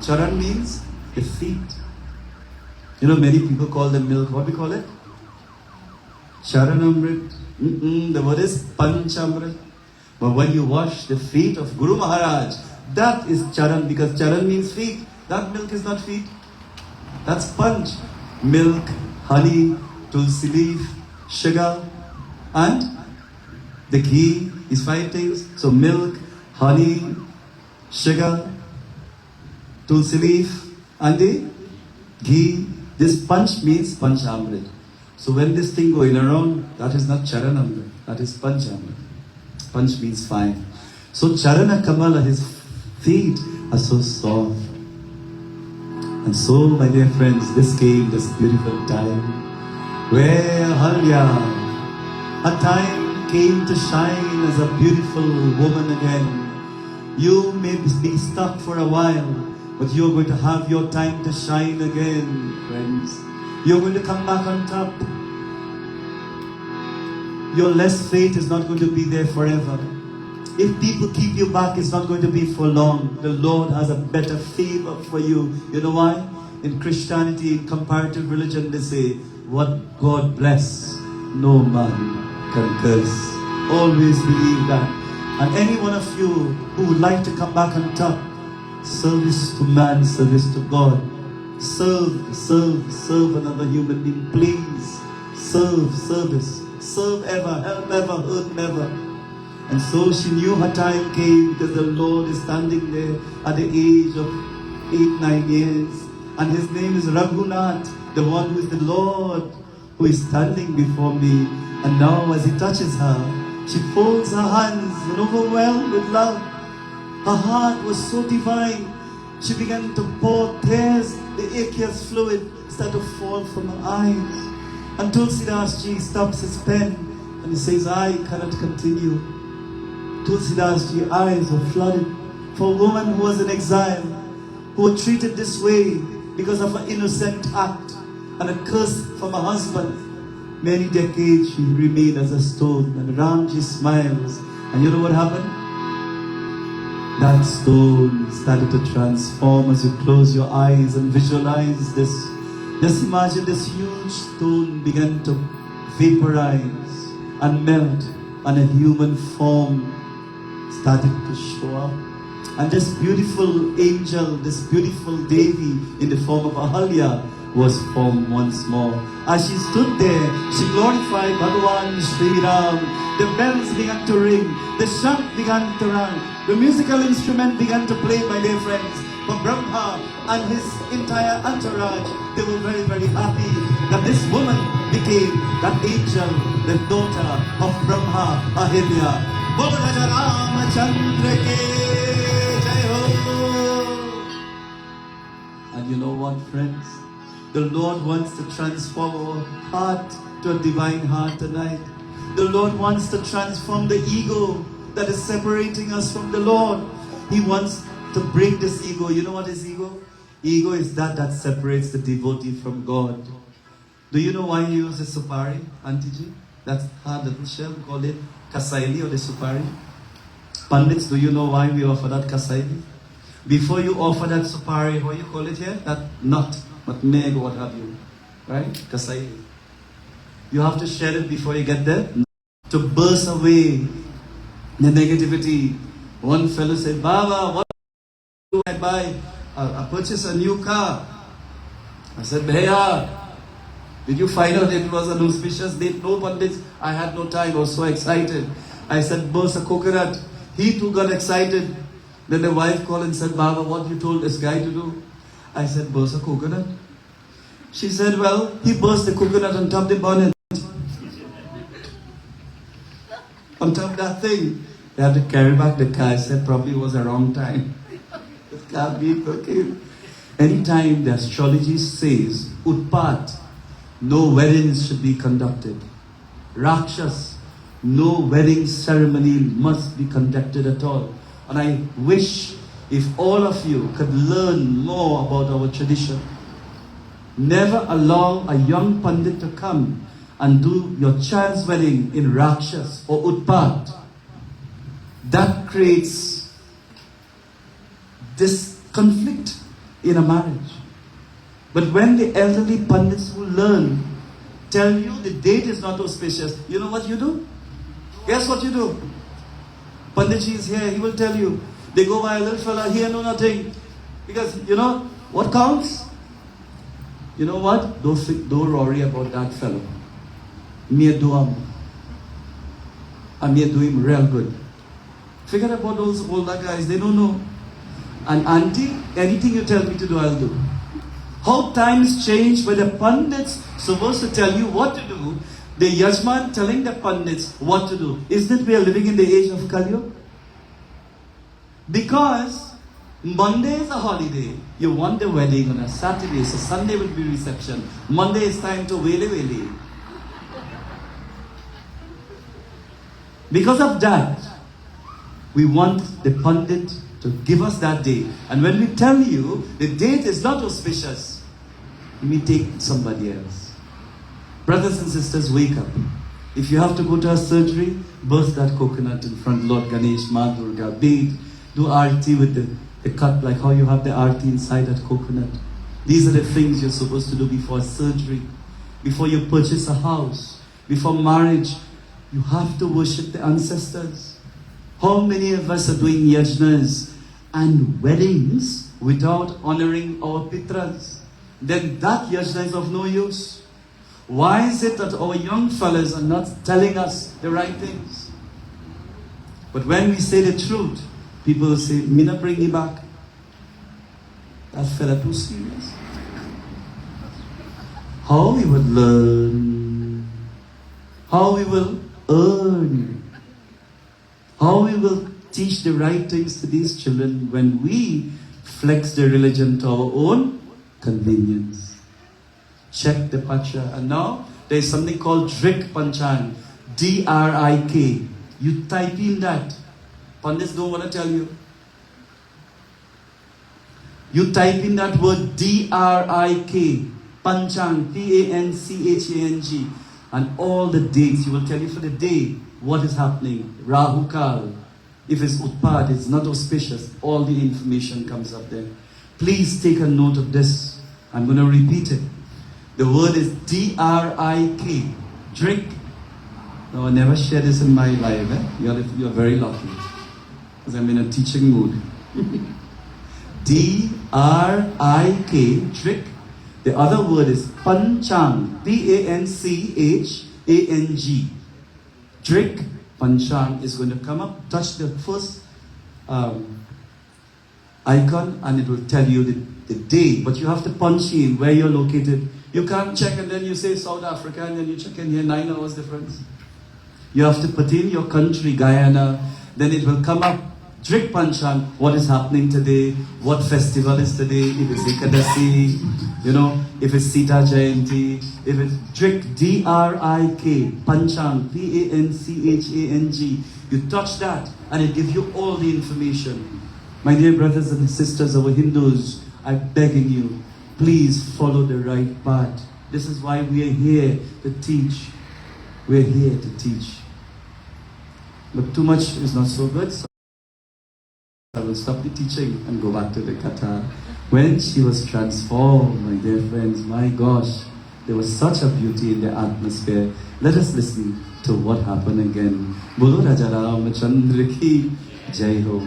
Charan means the feet. You know, many people call them milk. What do we call it? Charanamrit. The word is Panchamrit. But when you wash the feet of Guru Maharaj, that is charan, because charan means feet. That milk is not feet. That's punch. Milk, honey, tulsi leaf, sugar, and the ghee is 5 things. So milk, honey, sugar, tulsi leaf, and the ghee. This punch means panchamrit. So when this thing going around, that is not charanamrit, that is panchamrit. Panch means 5. So Charana Kamala, his feet are so soft. And so, my dear friends, this came, this beautiful time, where Halya, a time came to shine as a beautiful woman again. You may be stuck for a while, but you're going to have your time to shine again, friends. You're going to come back on top. Your less faith is not going to be there forever. If people keep you back, it's not going to be for long. The Lord has a better favor for you. You know why? In Christianity, in comparative religion, they say, what God bless, no man can curse. Always believe that. And any one of you who would like to come back on top, service to man, service to God. Serve another human being. Please, service. Serve ever, help ever, hurt never. And so she knew her time came, because the Lord is standing there at the age of 8-9 years. And his name is Raghunath, the one who is the Lord, who is standing before me. And now as he touches her, she folds her hands and overwhelmed with love. Her heart was so divine. She began to pour tears. The aqueous fluid started to fall from her eyes. And Tulsidas Ji stops his pen and he says, I cannot continue. Tulsidas Ji's eyes were flooded. For a woman who was in exile, who was treated this way because of an innocent act and a curse from her husband, many decades she remained as a stone. And Ramji smiles. And you know what happened? That stone started to transform as you close your eyes and visualize this. Just imagine this huge stone began to vaporize and melt, and a human form started to show up. And this beautiful angel, this beautiful Devi in the form of Ahalya was formed once more. As she stood there, she glorified Bhagavan Sri Ram. The bells began to ring, the shank began to rang, the musical instrument began to play, my dear friends. For Brahma and his entire entourage, they were very, very happy that this woman became that angel, the daughter of Brahma, Ahilya. Bol Raja Ramachandra ke jai ho. And you know what, friends? The Lord wants to transform our heart to a divine heart tonight. The Lord wants to transform the ego that is separating us from the Lord. He wants to break this ego. You know what is ego? Ego is that separates the devotee from God. Do you know why he uses supari, Auntie Ji? That's hard little shell, we call it kasaili or the supari. Pundits, do you know why we offer that kasaili? Before you offer that supari, what you call it here? That nut, but meg, what have you. Right? Kasaili. You have to share it before you get there. To burst away the negativity. One fellow said, Baba, what do I buy? I purchase a new car. I said, Bhaiya, did you find out it was an auspicious date? No, Pandit, I had no time. I was so excited. I said, burst a coconut. He too got excited. Then the wife called and said, Baba, what you told this guy to do? I said, burst a coconut. She said, well, he burst the coconut on top of the bonnet. On top of that thing. They had to carry back the car. I said, probably it was a wrong time. It can't be okay. Anytime the astrology says, Utpat, no weddings should be conducted. Rakshas, no wedding ceremony must be conducted at all. And I wish if all of you could learn more about our tradition. Never allow a young Pundit to come and do your child's wedding in Rakshas or Utpat. That creates this conflict. in a marriage. But when the elderly pundits who learn tell you the date is not auspicious, you know what you do? Guess what you do? Panditji is here, he will tell you. They go by a little fella, he know nothing. Because, you know, what counts? You know what? Don't worry about that fellow. Me do him. And me do him real good. Forget about those older guys, they don't know. And auntie, anything you tell me to do, I'll do. How times change where the pundits supposed to tell you what to do, the Yajman telling the pundits what to do. Isn't it we are living in the age of Kali? Because Monday is a holiday. You want the wedding on a Saturday, so Sunday will be reception. Monday is time to wele. Because of that, we want the pundit to give us that day. And when we tell you the date is not auspicious, we take somebody else. Brothers and sisters, wake up. If you have to go to a surgery, burst that coconut in front, Lord Ganesh, Ma Durga, bathe, do arti with the cut, like how you have the arti inside that coconut. These are the things you're supposed to do before surgery, before you purchase a house, before marriage. You have to worship the ancestors. How many of us are doing yajnas and weddings without honoring our pitras? Then that yajna is of no use. Why is it that our young fellas are not telling us the right things? But when we say the truth, people will say, Mina, bring me back. That fella too serious. How we would learn, how we will earn, how we will teach the right things to these children when we flex the religion to our own convenience. Check the pacha. And now there is something called Drik Panchan. D-R-I-K. You type in that. Pandits don't want to tell you. You type in that word D-R-I-K. Panchang. P-A-N-C-H-A-N-G. And all the dates. You will tell you for the day what is happening. Rahukal. If it's Utpad, it's not auspicious. All the information comes up there. Please take a note of this. I'm going to repeat it. The word is D-R-I-K. Drink. No, I never shared this in my life. You're very lucky. Because I'm in a teaching mood. D-R-I-K. Drink. The other word is Panchang. P-A-N-C-H-A-N-G. Drink. Panchang is going to come up. Touch the first icon and it will tell you the day. But you have to punch in where you're located. You can't check and then you say South Africa and then you check in here, 9 hours difference. You have to put in your country, Guyana. Then it will come up. Drik Panchan, what is happening today, what festival is today, if it's Ekadasi, if it's Sita Jayanti, if it's Drik, D-R-I-K, Panchang, P-A-N-C-H-A-N-G. You touch that and it gives you all the information. My dear brothers and sisters, our Hindus, I'm begging you, please follow the right path. This is why we are here to teach. We're here to teach. But too much is not so good. So I will stop the teaching and go back to the Katha. When she was transformed, my dear friends, my gosh, there was such a beauty in the atmosphere. Let us listen to what happened again. Bolo Raja Ramachandra ki Jai Ho.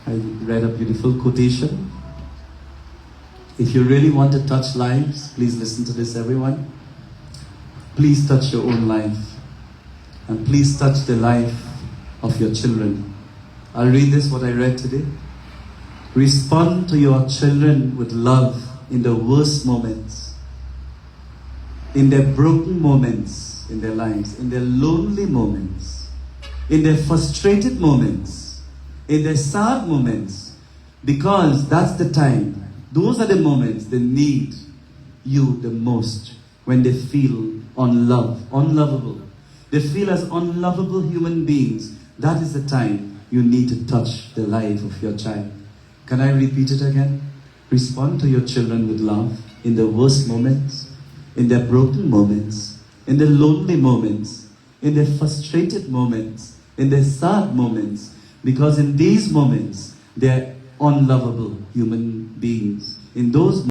I read a beautiful quotation. If you really want to touch lives, please listen to this, everyone. Please touch your own life. And please touch the life of your children. I'll read this, what I read today. Respond to your children with love in the worst moments, in their broken moments in their lives, in their lonely moments, in their frustrated moments, in their sad moments, because that's the time, those are the moments they need you the most, when they feel unlovable. They feel as unlovable human beings. That is the time you need to touch the life of your child. Can I repeat it again? Respond to your children with love in the worst moments, in their broken moments, in the lonely moments, in their frustrated moments, in their sad moments, because in these moments, they're unlovable human beings. In those